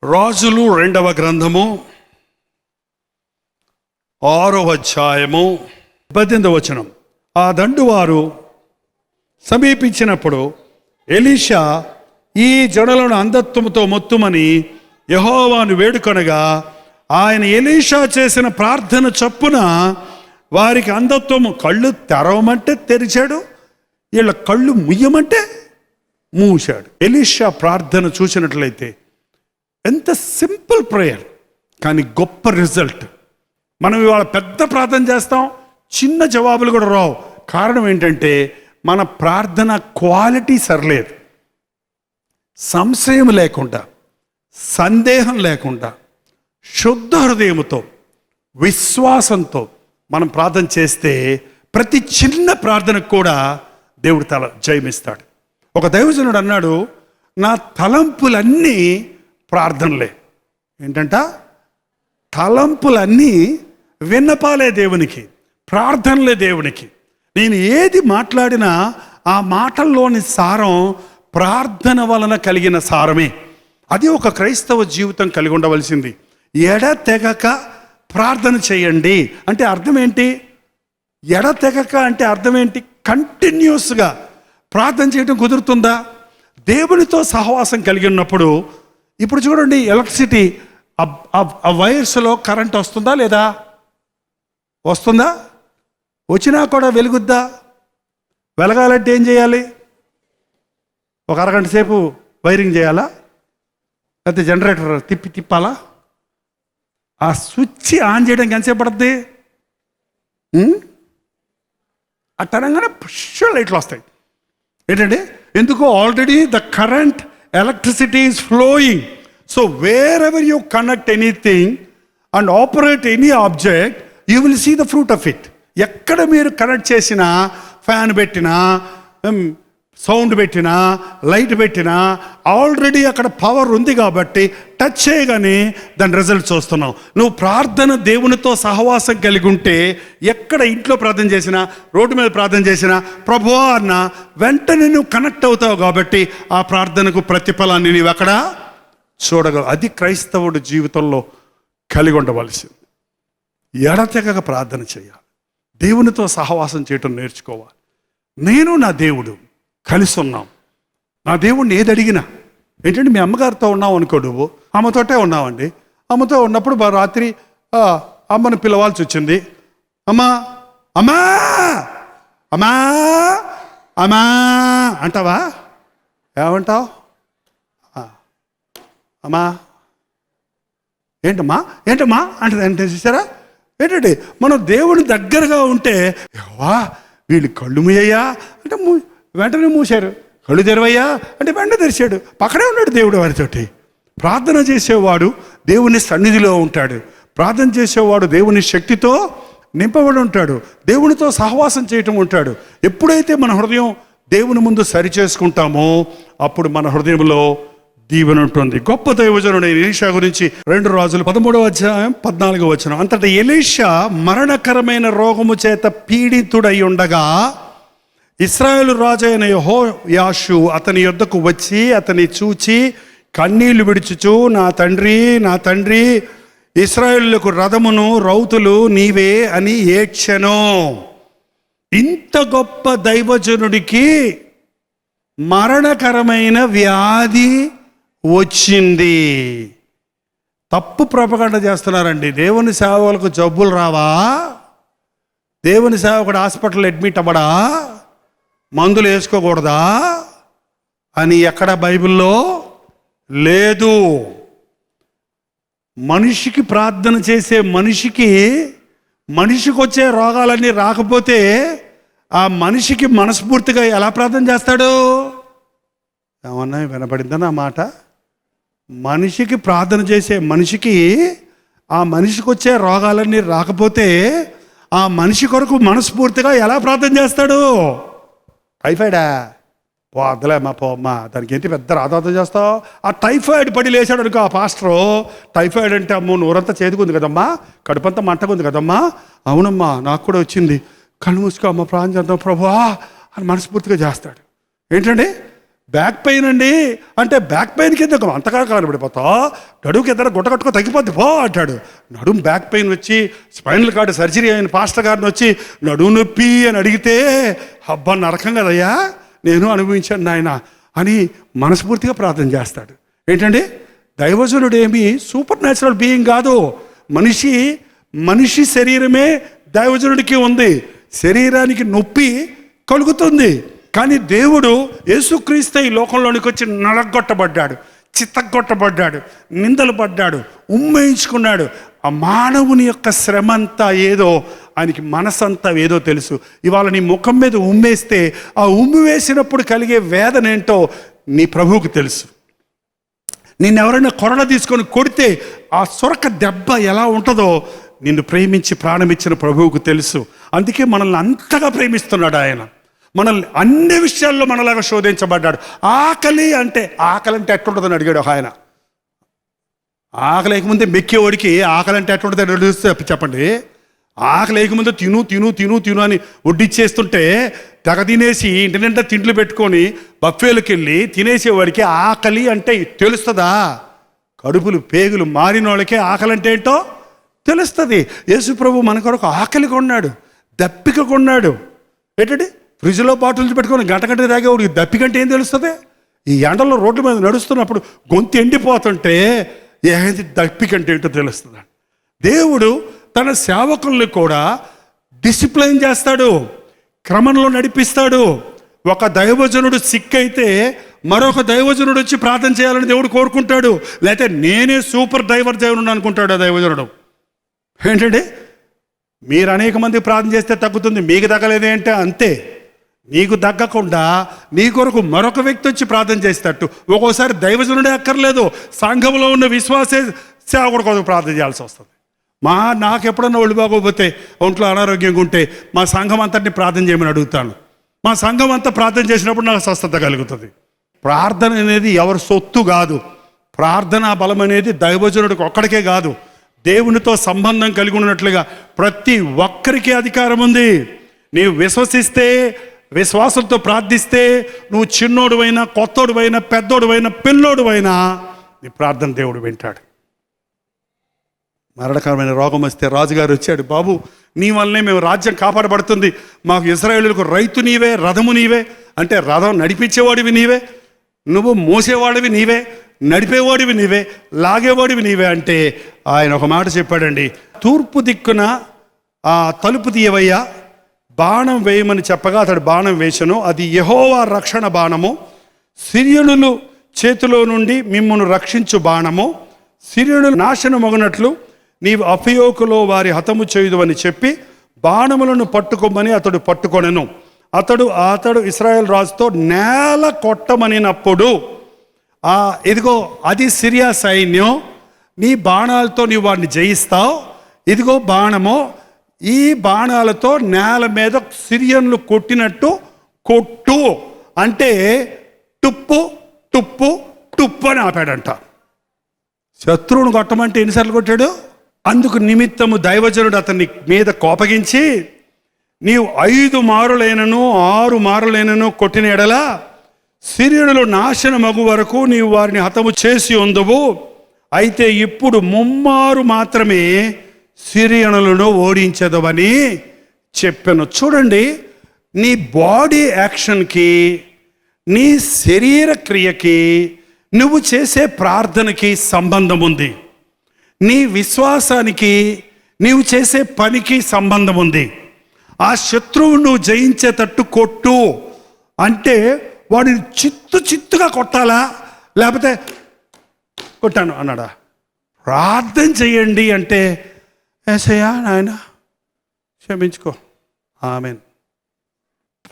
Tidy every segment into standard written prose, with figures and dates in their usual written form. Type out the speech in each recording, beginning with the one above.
రాజులు 2వ గ్రంథము 6వ అధ్యాయము 18వ వచనం. ఆ దండువారు సమీపించినప్పుడు ఎలీషా ఈ జనులను అంధత్వముతో మొత్తుమని యెహోవాను వేడుకొనగా ఆయన ఎలీషా చేసిన ప్రార్థన చొప్పున వారికి అంధత్వము కళ్ళు తెరవమంటే తెరిచాడు, వీళ్ళ కళ్ళు ముయ్యమంటే మూశాడు. ఎలీషా ప్రార్థన చూసినట్లయితే ఎంత సింపుల్ ప్రేయర్, కానీ గొప్ప రిజల్ట్. మనం ఇవాళ పెద్ద ప్రార్థన చేస్తాం, చిన్న జవాబులు కూడా రావు. కారణం ఏంటంటే మన ప్రార్థన క్వాలిటీ సరిలేదు. సంశయం లేకుండా, సందేహం లేకుండా, శుద్ధ హృదయంతో, విశ్వాసంతో మనం ప్రార్థన చేస్తే ప్రతి చిన్న ప్రార్థనకు కూడా దేవుడు జయమిస్తాడు. ఒక దైవజనుడు అన్నాడు, నా తలంపులన్నీ ప్రార్థనలే. ఏంటంట? తలంపులన్నీ విన్నపాలే దేవునికి, ప్రార్థనలే దేవునికి. నేను ఏది మాట్లాడినా ఆ మాటల్లోని సారం ప్రార్థన వలన కలిగిన సారమే. అది ఒక క్రైస్తవ జీవితం కలిగి ఉండవలసింది. ఎడతెగక ప్రార్థన చేయండి అంటే అర్థం ఏంటి? ఎడతెగక అంటే అర్థం ఏంటి? కంటిన్యూస్గా ప్రార్థన చేయడం కుదురుతుందా? దేవునితో సహవాసం కలిగి ఉన్నప్పుడు, ఇప్పుడు చూడండి, ఎలక్ట్రిసిటీ ఆ వైర్స్లో కరెంట్ వస్తుందా లేదా? వస్తుందా? వచ్చినా కూడా వెలుగుద్దా? వెలగాలంటే ఏం చేయాలి? ఒక అరగంట సేపు వైరింగ్ చేయాలా? లేకపోతే జనరేటర్ తిప్పాలా? ఆ స్విచ్ ఆన్ చేయడానికి ఎంతసేపు పడుతుంది? ఆ తరంగానే పుష్ష లైట్లు వస్తాయి. ఏంటంటే ఎందుకు? Already the current electricity is flowing. So wherever you connect anything and operate any object, you will see the fruit of it. ఎక్కడ మీరు కనెక్ట్ చేసినా, ఫ్యాన్ పెట్టినా, సౌండ్ పెట్టినా, లైట్ పెట్టినా, ఆల్రెడీ అక్కడ పవర్ ఉంది కాబట్టి టచ్ చేయగానే దాని రిజల్ట్ చూస్తున్నావు. నువ్వు ప్రార్థన దేవునితో సహవాసం కలిగి ఉంటే, ఎక్కడ ఇంట్లో ప్రార్థన చేసినా, రోడ్డు మీద ప్రార్థన చేసినా, ప్రభువా అన్న వెంటనే నువ్వు కనెక్ట్ అవుతావు కాబట్టి ఆ ప్రార్థనకు ప్రతిఫలాన్ని నీవు అక్కడ చూడగలవు. అది క్రైస్తవుడు జీవితంలో కలిగి ఉండవలసింది. ఎడతెగక ప్రార్థన చేయాలి, దేవునితో సహవాసం చేయటం నేర్చుకోవాలి. నేను నా దేవుడు కలిసి ఉన్నాం. నా దేవుడిని ఏది అడిగినా, ఏంటంటే మీ అమ్మగారితో ఉన్నావు అనుకో, నువ్వు అమ్మతోటే ఉన్నావండి. అమ్మతో ఉన్నప్పుడు రాత్రి అమ్మను పిలవాల్సి వచ్చింది. అమ్మా అమ్మా అమ్మా అమ్మా అంటావా? ఏమంటావు? అమ్మా ఏంటమ్మా ఏంటమ్మా అంటే అంటే చూసారా? ఏంటంటే మనం దేవుని దగ్గరగా ఉంటే, వా వీళ్ళు కళ్ళు మూయ్యా అంటే వెంటనే మూసారు, కళ్ళు తెరవయ్యా అంటే వెంటనే తెరిచాడు. పక్కనే ఉన్నాడు దేవుడు వారితోటి. ప్రార్థన చేసేవాడు దేవుని సన్నిధిలో ఉంటాడు. ప్రార్థన చేసేవాడు దేవుని శక్తితో నింపబడి ఉంటాడు. దేవునితో సహవాసం చేయటం ఉంటాడు. ఎప్పుడైతే మన హృదయం దేవుని ముందు సరి చేసుకుంటామో అప్పుడు మన హృదయంలో దీవెన ఉంటుంది. గొప్ప దైవజనుడు ఎలీషా గురించి 2 రాజులు 13వ అధ్యాయం 14వ వచనం. అంతటా ఎలీషా మరణకరమైన రోగము చేత పీడితుడై ఉండగా ఇశ్రాయేలు రాజు అయిన యెహోయాషు అతని యొద్దకు వచ్చి అతని చూచి కన్నీళ్లు విడుచుచు, నా తండ్రి నా తండ్రి, ఇశ్రాయేలులకు రథమును రౌతులు నీవే అని ఏడ్చెను. ఇంత గొప్ప దైవజనుడికి మరణకరమైన వ్యాధి వచ్చింది. తప్పు ప్రపగండ చేస్తున్నారండి. దేవుని సేవకులకు జబ్బులు రావా? దేవుని సేవకుడు హాస్పిటల్ అడ్మిట్ అవ్వడా? మందులు వేసుకోకూడదా అని ఎక్కడ బైబిల్లో లేదు. మనిషికి ప్రార్థన చేసే మనిషికి వచ్చే రోగాలన్నీ రాకపోతే ఆ మనిషికి మనస్ఫూర్తిగా ఎలా ప్రార్థన చేస్తాడు? ఏమన్నా వినపడిందా నా మాట? మనిషికి ప్రార్థన చేసే మనిషికి ఆ మనిషికి వచ్చే రోగాలన్నీ రాకపోతే ఆ మనిషి కొరకు మనస్ఫూర్తిగా ఎలా ప్రార్థన చేస్తాడు? టైఫాయిడా? వద్దలే మా దానికి ఏంటి పెద్ద రాధార్థం చేస్తావు? ఆ టైఫాయిడ్ పడి లేచాడు అనుకో ఆ పాస్టరు. టైఫాయిడ్ అంటే అమ్మో నోరంతా చేదుకుంది కదమ్మా, కడుపంతా మంటకుంది కదమ్మా. అవునమ్మా నాకు కూడా వచ్చింది. కళ్ళు మూసుకో అమ్మ ప్రార్థన చేద్దాం ప్రభువా అని మనస్ఫూర్తిగా చేస్తాడు. ఏంటండి? బ్యాక్ పెయిన్ అండి అంటే బ్యాక్ పెయిన్ కింద అంతగా కనబడిపోతా, నడుముకి ఏదైనా గుట్ట కట్టుకో తగ్గిపోద్ది పో అంటాడు. నడుము బ్యాక్ పెయిన్ వచ్చి స్పైనల్ కార్డు సర్జరీ అయిన పాస్టర్ గారిని వచ్చి నడుము నొప్పి అని అడిగితే, అబ్బా నరకం కదయ్యా, నేను అనుభవించాను నాయన అని మనస్ఫూర్తిగా ప్రార్థన చేస్తాడు. ఏంటండి, దైవజనుడు ఏమి సూపర్ న్యాచురల్ బీయింగ్ కాదు. మనిషి శరీరమే దైవజనుడికి ఉంది. శరీరానికి నొప్పి కలుగుతుంది. కానీ దేవుడు యేసుక్రీస్తు ఈ లోకంలోనికి వచ్చి నలగొట్టబడ్డాడు, చిత్తగొట్టబడ్డాడు, నిందలు పడ్డాడు, ఉమ్మేయించుకున్నాడు. ఆ మానవుని యొక్క శ్రమ అంతా ఏదో, ఆయనకి మనసంతా ఏదో తెలుసు. ఇవాళ నీ ముఖం మీద ఉమ్మేస్తే ఆ ఉమ్మి వేసినప్పుడు కలిగే వేదన ఏంటో నీ ప్రభువుకు తెలుసు. నిన్నెవరైనా కొరడ తీసుకొని కొడితే ఆ సొరక దెబ్బ ఎలా ఉంటుందో నిన్ను ప్రేమించి ప్రాణమిచ్చిన ప్రభువుకు తెలుసు. అందుకే మనల్ని అంతగా ప్రేమిస్తున్నాడు ఆయన. మనల్ని అన్ని విషయాల్లో మనలాగా శోధించబడ్డాడు. ఆకలి అంటే ఎట్లుంటుందని అడిగాడు ఆయన. ఆకలి లేకముందే మెక్కేవాడికి ఆకలి అంటే ఎట్లుంటుంది నడుస్తే చెప్పండి. ఆకలి లేకముందే తిను తిను తిను తిను అని వడ్డిచ్చేస్తుంటే తెగ తినేసి ఇంటి నిండా తిండ్లు పెట్టుకొని బఫేలకు వెళ్ళి తినేసేవాడికి ఆకలి అంటే తెలుస్తుందా? కడుపులు పేగులు మారిన వాళ్ళకే ఆకలి అంటే ఏంటో తెలుస్తుంది. యేసు ప్రభు మన కొరకు ఆకలి కొన్నాడు, దప్పిక కొన్నాడు. ఏంటంటే ఫ్రిడ్జ్లో బాటిల్స్ పెట్టుకొని గంట తాగేవాడికి దప్పికంటే ఏం తెలుస్తుంది? ఈ ఎండలో రోడ్ల మీద నడుస్తున్నప్పుడు గొంతు ఎండిపోతుంటే ఏది దప్పికంటే ఏంటో తెలుస్తుంది. దేవుడు తన సేవకుల్ని కూడా డిసిప్లైన్ చేస్తాడు, క్రమంలో నడిపిస్తాడు. ఒక దైవజనుడు సిక్ అయితే మరొక దైవజనుడు వచ్చి ప్రార్థన చేయాలని దేవుడు కోరుకుంటాడు. లేకపోతే నేనే సూపర్ దైవజనుడు అనుకుంటాడు ఆ దైవజనుడు. ఏంటంటే మీరు అనేక మంది ప్రార్థన చేస్తే తగ్గుతుంది, మీకు తగ్గలేదే అంటే అంతే. నీకు తగ్గకుండా నీ కొరకు మరొక వ్యక్తి వచ్చి ప్రార్థన చేసేటట్టు ఒక్కోసారి దైవజనుడే అక్కర్లేదు, సంఘంలో ఉన్న విశ్వాసే సేవకుడి కొరకు ప్రార్థన చేయాల్సి వస్తుంది. నాకు ఎప్పుడన్నా ఒళ్ళు బాగోపోతే, ఒంట్లో అనారోగ్యంగా ఉంటే మా సంఘం అంతటిని ప్రార్థన చేయమని అడుగుతాను. మా సంఘం అంతా ప్రార్థన చేసినప్పుడు నాకు స్వస్థత కలుగుతుంది. ప్రార్థన అనేది ఎవరి సొత్తు కాదు. ప్రార్థనా బలం అనేది దైవజనుడికి ఒక్కడికే కాదు, దేవునితో సంబంధం కలిగి ఉన్నట్లుగా ప్రతి ఒక్కరికి అధికారం ఉంది. నీవు విశ్వసిస్తే, విశ్వాసంతో ప్రార్థిస్తే, నువ్వు చిన్నోడువైనా, కొత్తోడువైనా, పెద్దోడువైనా, పిల్లోడువైనా నీ ప్రార్థన దేవుడు వింటాడు. మరణకరమైన రోగం వస్తే రాజుగారు వచ్చాడు, బాబు నీ వల్లనే మేము రాజ్యం కాపాడబడుతుంది, మాకు ఇశ్రాయేలులకు రైతు నీవే, రథము నీవే. అంటే రథం నడిపించేవాడివి నీవే, నువ్వు మోసేవాడివి నీవే, నడిపేవాడివి నీవే, లాగేవాడివి నీవే. అంటే ఆయన ఒక మాట చెప్పాడండి, తూర్పు దిక్కున ఆ తలుపు తీయవయ్యా, బాణం వేయమని చెప్పగా అతడు బాణం వేసెను. అది యెహోవా రక్షణ బాణము, సిరియనులు చేతిలో నుండి మిమ్మును రక్షించు బాణము. సిరియనులు నాశనమగునట్లు నీవు అఫయోకులో వారి హతము చేయుదు అని చెప్పి బాణములను పట్టుకోమని అతడు పట్టుకొనెను. అతడు ఇశ్రాయేల్ రాజుతో నేల కొట్టమనినప్పుడు, ఇదిగో అది సిరియా సైన్యం, నీ బాణాలతో నీవు వాడిని జయిస్తావు, ఇదిగో బాణము, ఈ బాణాలతో నేల మీద సిరియన్లు కొట్టినట్టు కొట్టు అంటే టుప్పు టుప్పు టుప్పు అని ఆపాడంట. శత్రువును కొట్టమంటే ఎన్నిసార్లు కొట్టాడు? అందుకు నిమిత్తము దైవజనుడు అతన్ని మీద కోపగించి, నీవు 5 మారులైనను 6 మారులైనను కొట్టిన ఎడల సిరియనులు నాశనమగు వరకు నీవు వారిని హతము చేసి ఉందువు. అయితే ఇప్పుడు 3 మారు మాత్రమే సిరియనులను ఓడించదవని చెప్పాను. చూడండి, నీ బాడీ యాక్షన్కి, నీ శరీర క్రియకి, నువ్వు చేసే ప్రార్థనకి సంబంధం ఉంది. నీ విశ్వాసానికి, నీవు చేసే పనికి సంబంధం ఉంది. ఆ శత్రువు నువ్వు జయించేటట్టు కొట్టు అంటే వాడిని చిత్తుగా కొట్టాలా, లేకపోతే కొట్టాను అన్నాడా? ప్రార్థన చెయ్యండి అంటే, యేసయ్యా నాయన క్షమించుకో, ఆమేన్.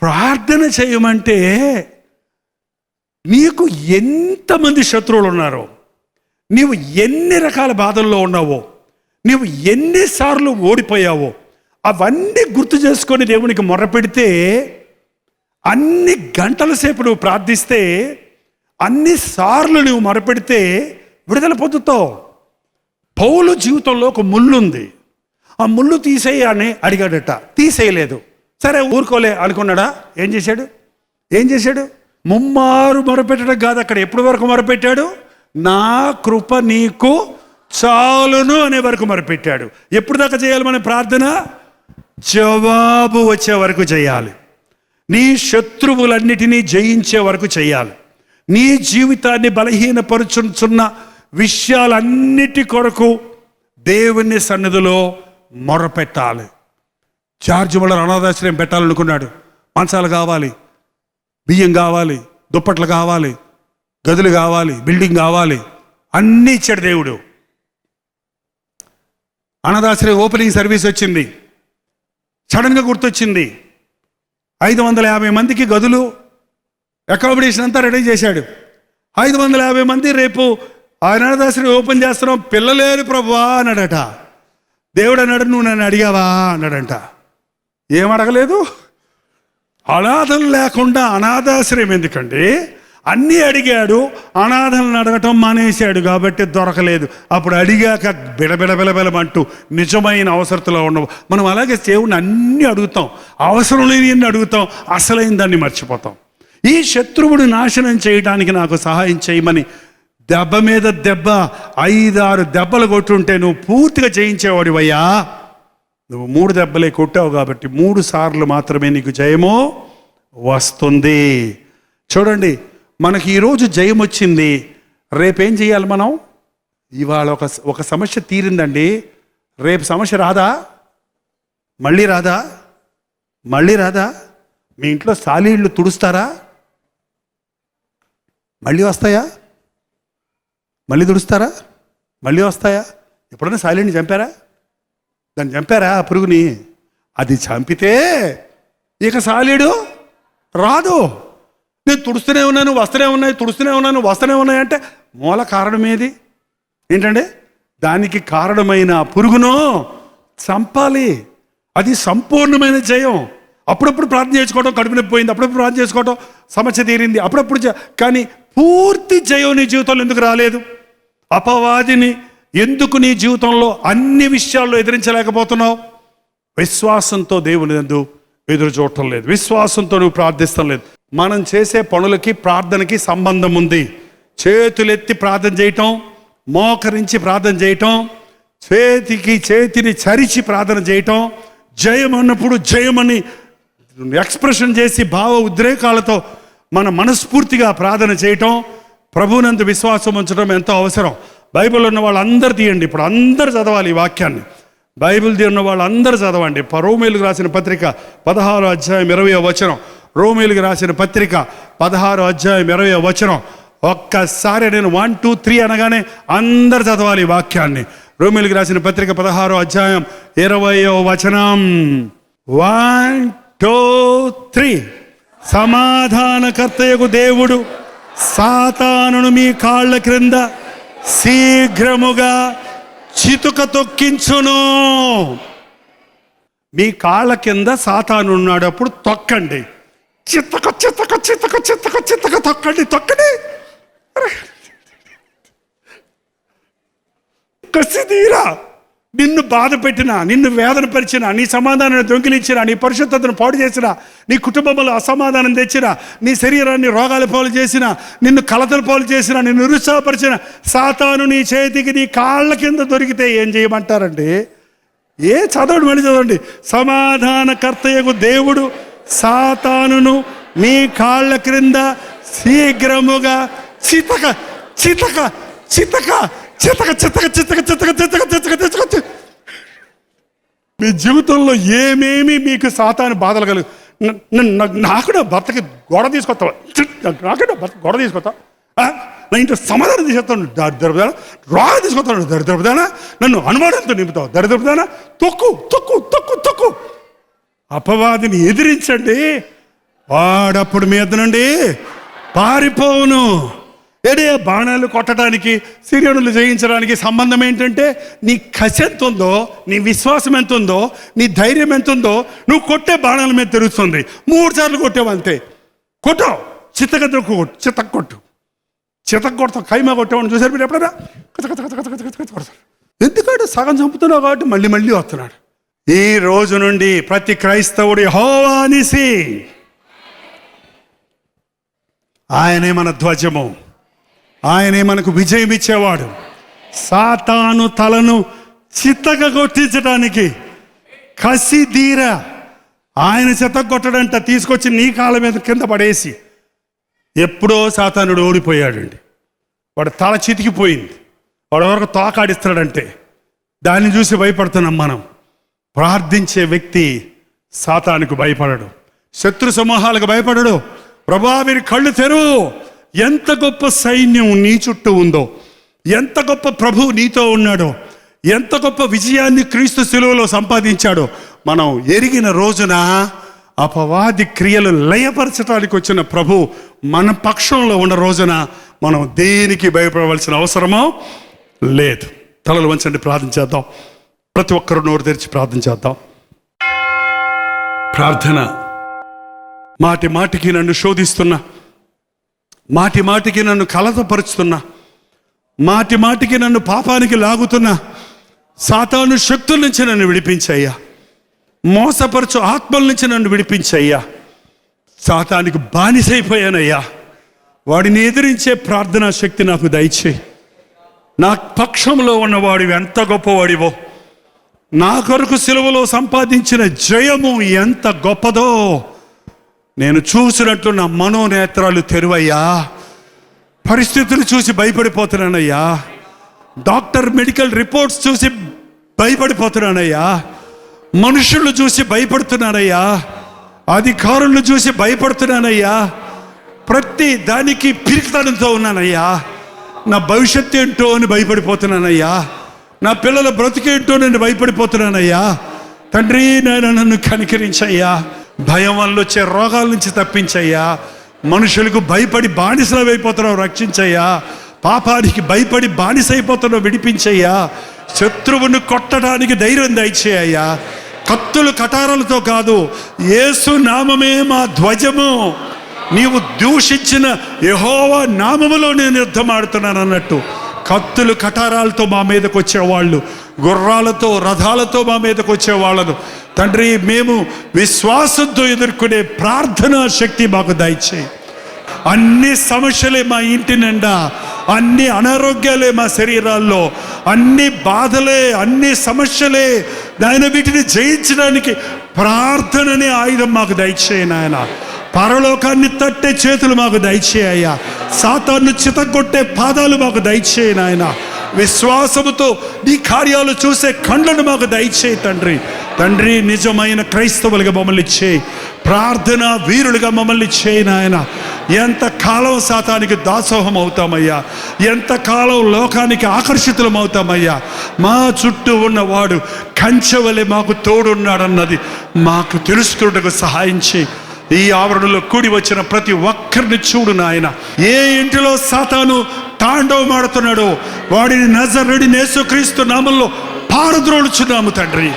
ప్రార్థన చేయమంటే నీకు ఎంతమంది శత్రువులు ఉన్నారో, నీవు ఎన్ని రకాల బాధల్లో ఉన్నావో, నీవు ఎన్నిసార్లు ఓడిపోయావో అవన్నీ గుర్తు చేసుకొని దేవునికి మొర్రపెడితే, అన్ని గంటల సేపు నువ్వు ప్రార్థిస్తే, అన్నిసార్లు నువ్వు మొరపెడితే విడుదల పొందుతావు. పౌలు జీవితంలో ఒక ముళ్ళు ఉంది, ఆ ముళ్ళు తీసేయి అని అడిగాడట, తీసేయలేదు. సరే ఊరుకోలే అనుకున్నాడా? ఏం చేశాడు? ముమ్మారు మొరపెట్టడం కాదు, అక్కడ ఎప్పటి వరకు మొరపెట్టాడు? నా కృప నీకు చాలును అనే వరకు మొరపెట్టాడు. ఎప్పుడు దాకా చేయాలి మన ప్రార్థన? జవాబు వచ్చే వరకు చేయాలి. నీ శత్రువులన్నిటినీ జయించే వరకు చేయాలి. నీ జీవితాన్ని బలహీనపరుచున్న విషయాలన్నిటి కొరకు దేవుని సన్నిధిలో మొరపెట్టాలి. George Muller అనాథాశ్రయం పెట్టాలనుకున్నాడు. మంచాలు కావాలి, బియ్యం కావాలి, దుప్పట్లు కావాలి, గదులు కావాలి, బిల్డింగ్ కావాలి, అన్నీ ఇచ్చాడు దేవుడు. అనాథాశ్రయం ఓపెనింగ్ సర్వీస్ వచ్చింది. సడన్గా గుర్తొచ్చింది, 550 మందికి గదులు, అకామిడేషన్ అంతా రెడీ చేశాడు. 550 మంది రేపు అనాథాశ్రయం ఓపెన్ చేస్తున్నాం, పిల్లలేరు ప్రభువా అన్నాడట. దేవుడు అన్నాడు, నువ్వు నన్ను అడిగావా అన్నాడంట. ఏం అడగలేదు. అనాథలు లేకుండా అనాథాశ్రయం ఎందుకండి? అన్నీ అడిగాడు, అనాథలను అడగటం మానేశాడు కాబట్టి దొరకలేదు. అప్పుడు అడిగాక బిడబిడబిలబిలమంటూ నిజమైన అవసరతలో ఉండవు. మనం అలాగే దేవుణ్ణి అన్నీ అడుగుతాం, అవసరం లేని అడుగుతాం, అసలైన దాన్ని మర్చిపోతాం. ఈ శత్రువుని నాశనం చేయడానికి నాకు సహాయం చేయమని దెబ్బ మీద దెబ్బ 5-6 దెబ్బలు కొట్టుంటే నువ్వు పూర్తిగా జయించేవాడివయ్యా. నువ్వు 3 దెబ్బలే కొట్టావు కాబట్టి 3 సార్లు మాత్రమే నీకు జయము వస్తుంది. చూడండి, మనకి ఈరోజు జయం వచ్చింది, రేపేం చేయాలి మనం? ఇవాళ ఒక సమస్య తీరిందండి, రేపు సమస్య రాదా? మళ్ళీ రాదా? మళ్ళీ రాదా? మీ ఇంట్లో సాలీళ్ళు తుడుస్తారా? మళ్ళీ వస్తాయా? మళ్ళీ తుడుస్తారా? మళ్ళీ వస్తాయా? ఎప్పుడైనా సాలీని చంపారా? దాన్ని చంపారా? ఆ పురుగుని అది చంపితే ఇక సాలీడు రాదు. నేను తుడుస్తూనే ఉన్నాను, వస్తూనే ఉన్నాయి, తుడుస్తూనే ఉన్నాను, వస్తూనే ఉన్నాయి అంటే మూల కారణం ఏది? ఏంటంటే దానికి కారణమైన పురుగును చంపాలి. అది సంపూర్ణమైన జయం. అప్పుడప్పుడు ప్రార్థన చేసుకోవడం, కడుపు నొప్పి పోయింది, అప్పుడప్పుడు ప్రార్థన చేసుకోవడం, సమస్య తీరింది, అప్పుడప్పుడు కానీ పూర్తి జయం నీ జీవితంలో ఎందుకు రాలేదు? అపవాదిని ఎందుకు నీ జీవితంలో అన్ని విషయాల్లో ఎదిరించలేకపోతున్నావు? విశ్వాసంతో దేవుని యందు ఎదురు చూడటం లేదు, విశ్వాసంతో నువ్వు ప్రార్థిస్తాం లేదు. మనం చేసే పనులకి ప్రార్థనకి సంబంధం ఉంది. చేతులెత్తి ప్రార్థన చేయటం, మోకరించి ప్రార్థన చేయటం, చేతిని చరిచి ప్రార్థన చేయటం, జయం అన్నప్పుడు జయమని ఎక్స్ప్రెషన్ చేసి భావ ఉద్రేకాలతో మన మనస్ఫూర్తిగా ప్రార్థన చేయటం, ప్రభువునందు విశ్వాసం ఉంచడం ఎంతో అవసరం. బైబిల్ ఉన్న వాళ్ళందరూ తీయండి, ఇప్పుడు అందరూ చదవాలి ఈ వాక్యాన్ని. బైబిల్ తీన్న వాళ్ళందరూ చదవండి. రోమీయులకు రాసిన పత్రిక 16వ అధ్యాయం 20వ వచనం. రోమీయులకు రాసిన పత్రిక 16వ అధ్యాయం 20వ వచనం. ఒక్కసారి నేను 1, 2, 3 అనగానే అందరు చదవాలి ఈ వాక్యాన్ని. రోమీయులకు రాసిన పత్రిక 16వ అధ్యాయం 20వ వచనం. 1, 2, 3. సమాధానకర్తయగు దేవుడు సాతానును మీ కాళ్ళ క్రింద శీఘ్రముగా చితుక తొక్కించును. మీ కాళ్ళ కింద సాతాను ఉన్నాడు, అప్పుడు తొక్కండి. చిత్తక చిత్తక చిత్తక చిత్తక చిత్తక తొక్కండి, తొక్కండి. కసి తీరా నిన్ను బాధ పెట్టినా, నిన్ను వేదన పరిచినా, నీ సమాధానాన్ని దొంగిలించినా, నీ పరిశుద్ధతను పాడు చేసినా, నీ కుటుంబంలో అసమాధానం తెచ్చినా, నీ శరీరాన్ని రోగాల పాలు చేసినా, నిన్ను కలతల పాలు చేసినా, నిన్ను నిరుత్సాహపరిచిన సాతాను నీ చేతికి నీ కాళ్ళ కింద దొరికితే ఏం చేయమంటారండి? చదవండి, మళ్ళీ చదవండి. సమాధానకర్తయగు దేవుడు సాతానును మీ కాళ్ళ క్రింద శీఘ్రముగా చితక చితక చితక చితక చితక చితక చితక చితక చితక చితక. మీ జీవితంలో ఏమేమి మీకు సాతాను బాధలు కలుగు. నాకు నా భర్తకి గొడవ తీసుకొస్తావా? నాకు నా భర్త గొడవ తీసుకొస్తా, నా ఇంట్లో సమాధానం తీసేస్తాను దరిద్రపుదానా, రోగ తీసుకొస్తాను దరిద్రపుదానా, నన్ను అనుమానంతో నింపుతావు దరిద్రపుదానా. తొక్కు తొక్కు తొక్కు తొక్కు. అపవాదిని ఎదిరించండి, వాడప్పుడు మీద నుండి పారిపోవును. బాణాలు కొట్టడానికి, సిరియనులు జయించడానికి సంబంధం ఏంటంటే నీ కసి ఎంత ఉందో, నీ విశ్వాసం ఎంత ఉందో, నీ ధైర్యం ఎంత ఉందో, నువ్వు కొట్టే బాణాల మీద తెలుస్తుంది. 3 సార్లు కొట్టావు అంతే. కొట్టావు, చిత్తక కొట్టు, చిత్తక కొట్టు, చితక కొడతావు. ఖైమా కొట్టామని చూసారు మీరు ఎప్పుడైనా? కొడతారు. ఎందుకంటే సగం చంపుతున్నావు కాబట్టి మళ్ళీ మళ్ళీ వస్తున్నాడు. ఈ రోజు నుండి ప్రతి క్రైస్తవుడు యెహోవా నిసి, ఆయనే మన ధ్వజము, ఆయనే మనకు విజయం ఇచ్చేవాడు. సాతాను తలను చిత్తగా కొట్టించడానికి కసిదీర ఆయన చిత్తగొట్టడంట, తీసుకొచ్చి నీ కాళ్ళ మీద కింద పడేసి. ఎప్పుడో సాతానుడు ఓడిపోయాడండి. వాడు తల చితికిపోయింది. వాడు ఎవరికి తోకాడిస్తాడంటే దాన్ని చూసి భయపడుతున్నాం మనం. ప్రార్థించే వ్యక్తి సాతానుకు భయపడడు, శత్రు సమూహాలకు భయపడడు. ప్రభువా మీరు కళ్ళు తెరువు, ఎంత గొప్ప సైన్యం నీ చుట్టూ ఉందో, ఎంత గొప్ప ప్రభువు నీతో ఉన్నాడో, ఎంత గొప్ప విజయాన్ని క్రీస్తు శిలువలో సంపాదించాడో మనం ఎరిగిన రోజున అపవాది క్రియలు లయపరచడానికి వచ్చిన ప్రభు మన పక్షంలో ఉన్న రోజున మనం దేనికి భయపడవలసిన అవసరమో లేదు. తలలు వంచండి, ప్రార్థన చేద్దాం. ప్రతి ఒక్కరు నోరు తెరిచి ప్రార్థన చేద్దాం. ప్రార్థన మాటి మాటికి నన్ను శోధిస్తున్నా, మాటి మాటికి నన్ను కలతపరుచుతున్నా, మాటి మాటికి నన్ను పాపానికి లాగుతున్నా సాతాను శక్తుల నుంచి నన్ను విడిపించయ్యా. మోసపరచు ఆత్మల నుంచి నన్ను విడిపించయ్యా. సాతానికి బానిసైపోయానయ్యా. వాడిని ఎదిరించే ప్రార్థనా శక్తి నాకు దయచేయి. నా పక్షంలో ఉన్నవాడు ఎంత గొప్పవాడివో, నా కొరకు సిలువలో సంపాదించిన జయము ఎంత గొప్పదో నేను చూసినట్లు నా మనోనేత్రాలు తెరువయ్యా. పరిస్థితులు చూసి భయపడిపోతున్నానయ్యా. డాక్టర్ మెడికల్ రిపోర్ట్స్ చూసి భయపడిపోతున్నానయ్యా. మనుషులను చూసి భయపడుతున్నానయ్యా. అధికారులను చూసి భయపడుతున్నానయ్యా. ప్రతి దానికి పిరికితనంతో ఉన్నానయ్యా. నా భవిష్యత్తు ఏంటో అని భయపడిపోతున్నానయ్యా. నా పిల్లల బ్రతికేంటో నేను భయపడిపోతున్నానయ్యా. తండ్రి నన్ను కనికరించయ్యా. భయం వల్ల వచ్చే రోగాల నుంచి తప్పించయ్యా. మనుషులకు భయపడి బానిసలు అయిపోతున్నావు, రక్షించయ్యా. పాపానికి భయపడి బానిసైపోతున్నావు, విడిపించయ్యా. శత్రువును కొట్టడానికి ధైర్యం దయచేయ్యా. కత్తులు కటారాలతో కాదు, యేసు నామమే మా ధ్వజము. నీవు దూషించిన యెహోవా నామములో నేను యుద్ధం ఆడుతున్నాను అన్నట్టు కత్తులు కటారాలతో మా మీదకు వచ్చేవాళ్ళు, గుర్రాలతో రథాలతో మా మీదకు వచ్చేవాళ్ళను తండ్రి మేము విశ్వాసంతో ఎదుర్కొనే ప్రార్థనా శక్తి మాకు దయచేయి. అన్ని సమస్యలే మా ఇంటి నిండా, అన్ని అనారోగ్యాలే మా శరీరాల్లో, అన్ని బాధలే, అన్ని సమస్యలే నాయన, వీటిని జయించడానికి ప్రార్థననే ఆయుధం మాకు దయచేయి నాయన. పరలోకాన్ని తట్టే చేతులు మాకు దయచేయ్యా. సాతాను చితగొట్టే పాదాలు మాకు దయచేయి నాయన. విశ్వాసముతో నీ కార్యాలు చూసే కళ్ళను మాకు దయచేయి తండ్రి. తండ్రి నిజమైన క్రైస్తవులుగా మమ్మల్ని చేయి, ప్రార్థన వీరులుగా మమ్మల్ని చేయి నాయన. ఎంతకాలం సాతానికి దాసోహం అవుతామయ్యా, ఎంతకాలం లోకానికి ఆకర్షితులం అవుతామయ్యా. మా చుట్టూ ఉన్నవాడు కంచెవలే మాకు తోడున్నాడన్నది మాకు తెలుసుకున్నట్టుకు సహాయం చేయి. ఈ ఆవరణలో కూడి వచ్చిన ప్రతి ఒక్కరిని చూడు నాయన. ఏ ఇంటిలో సాతాను తాండవమాడుతున్నాడో వాడిని నజరేయుడైన యేసుక్రీస్తు నామములో పారద్రోలుచున్నాము తండ్రి.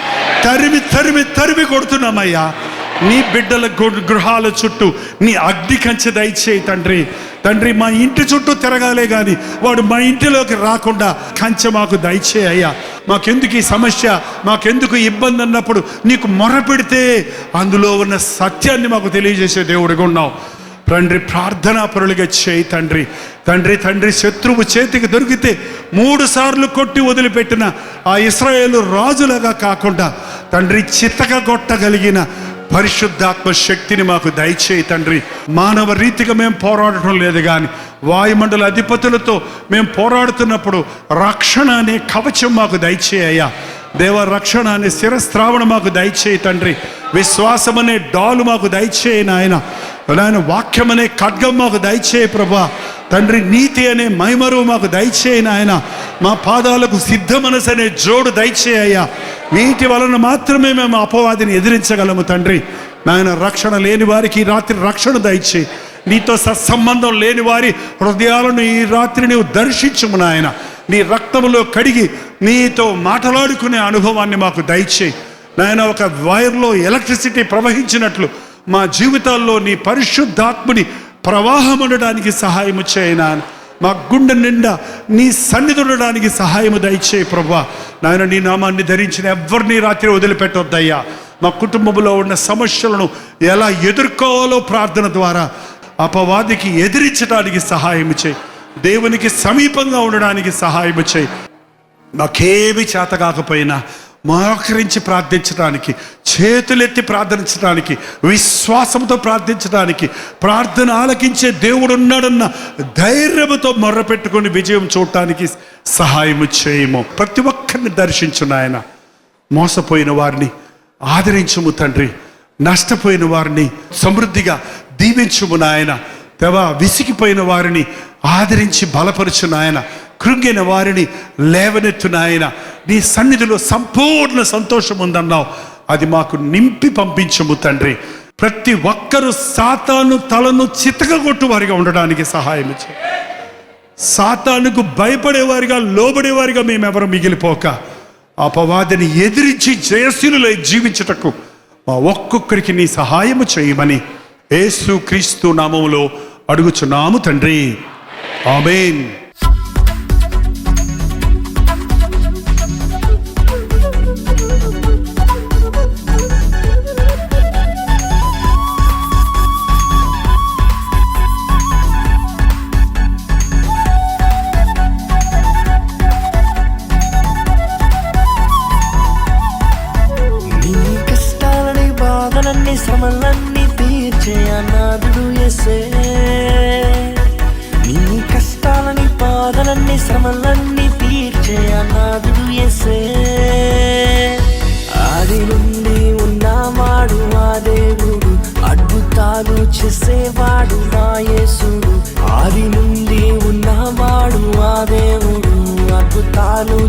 తరిమి తరిమి తరిమి కొడుతున్నామయ్యా. నీ బిడ్డల గృహాల చుట్టూ నీ అగ్ని కంచె దయచేయి తండ్రి. తండ్రి మా ఇంటి చుట్టూ తిరగాలే కానీ వాడు మా ఇంటిలోకి రాకుండా కంచె మాకు దయచేయి అయ్యా. మాకెందుకు ఈ సమస్య, మాకెందుకు ఇబ్బంది అన్నప్పుడు నీకు మొరపెడితే అందులో ఉన్న సత్యాన్ని మాకు తెలియజేసే దేవుడిగా ఉన్నావు తండ్రి. ప్రార్థనా పరులుగా చేయి తండ్రి. తండ్రి తండ్రి శత్రువు చేతికి దొరికితే 3 సార్లు కొట్టి వదిలిపెట్టిన ఆ ఇశ్రాయేలు రాజులుగా కాకుండా తండ్రి చిత్తగా కొట్టగలిగిన పరిశుద్ధాత్మ శక్తిని మాకు దయచేయి తండ్రి. మానవ రీతిగా మేము పోరాడటం లేదు కానీ వాయుమండల అధిపతులతో మేము పోరాడుతున్నప్పుడు రక్షణ అనే కవచం మాకు దయచేయ్యా. దేవ రక్షణ అనే శిరస్త్రావణ మాకు దయచేయి తండ్రి. విశ్వాసం అనే డాలు మాకు దయచేయి నాయన. వాక్యం అనే ఖడ్గం మాకు దయచేయి ప్రభా. తండ్రి నీతి అనే మైమరు మాకు దయచేయి నాయన. మా పాదాలకు సిద్ధ మనసు అనే జోడు దయచేయ్యా. వీటి వలన మాత్రమే మేము అపవాదిని ఎదిరించగలము తండ్రి. నాయన రక్షణ లేని వారికి ఈ రాత్రి రక్షణ దయచేయి. నీతో సత్సంబంధం లేని వారి హృదయాలను ఈ రాత్రి నీవు దర్శించుము నాయన. నీ రక్తములో కడిగి నీతో మాట్లాడుకునే అనుభవాన్ని మాకు దయచేయి నాయన. ఒక వైర్లో ఎలక్ట్రిసిటీ ప్రవహించినట్లు మా జీవితాల్లో నీ పరిశుద్ధాత్ముని ప్రవాహం ఉండడానికి సహాయము చేయనా. మా గుండె నిండా నీ సన్నిధి ఉండడానికి సహాయము దయచేయి ప్రభా. నాయన నీ నామాన్ని ధరించిన ఎవరిని రాత్రి వదిలిపెట్టొద్దయ్యా. మా కుటుంబంలో ఉన్న సమస్యలను ఎలా ఎదుర్కోవాలో ప్రార్థన ద్వారా అపవాదికి ఎదిరించడానికి సహాయం చేయి. దేవునికి సమీపంగా ఉండడానికి సహాయం చేయి. నాకేమి చేత కాకపోయినా మోకరించి ప్రార్థించడానికి, చేతులెత్తి ప్రార్థించడానికి, విశ్వాసంతో ప్రార్థించడానికి, ప్రార్థన ఆలకించే దేవుడు ఉన్నాడన్న ధైర్యంతో మొర్రపెట్టుకొని విజయం చూడటానికి సహాయం చేయము. ప్రతి ఒక్కరిని దర్శించు నాయన. మోసపోయిన వారిని ఆదరించుము తండ్రి. నష్టపోయిన వారిని సమృద్ధిగా దీవించుము నాయన. దేవా, విసిగిపోయిన వారిని ఆదరించి బలపరచు నాయన. కృంగిన వారిని లేవనెత్తు నాయన. నీ సన్నిధిలో సంపూర్ణ సంతోషం ఉందన్నావు, అది మాకు నింపి పంపించము తండ్రి. ప్రతి ఒక్కరూ సాతాను తలను చితకగొట్టు వారిగా ఉండడానికి సహాయం చేయి. సాతానుకు భయపడేవారిగా, లోబడేవారిగా మేమెవరు మిగిలిపోక అపవాదిని ఎదిరించి జయశీలులై జీవించుటకు మా ఒక్కొక్కరికి నీ సహాయము చేయమని యేసు క్రీస్తు నామములో అడుగుచున్నాము తండ్రి. ఆమేన్. శ్రమలన్నీ తీర్చే అనాథుడు యేసే. నీ కష్టాలని బాధలన్నీ శ్రమలన్నీ తీర్చే అనాథుడు యేసే. ఆది నుండి ఉన్నవాడు ఆ దేవుడు, అద్భుతాలు చేసేవాడు నా యేసుడు. ఆది నుండి ఉన్నవాడు ఆ దేవుడు, అద్భుతాలు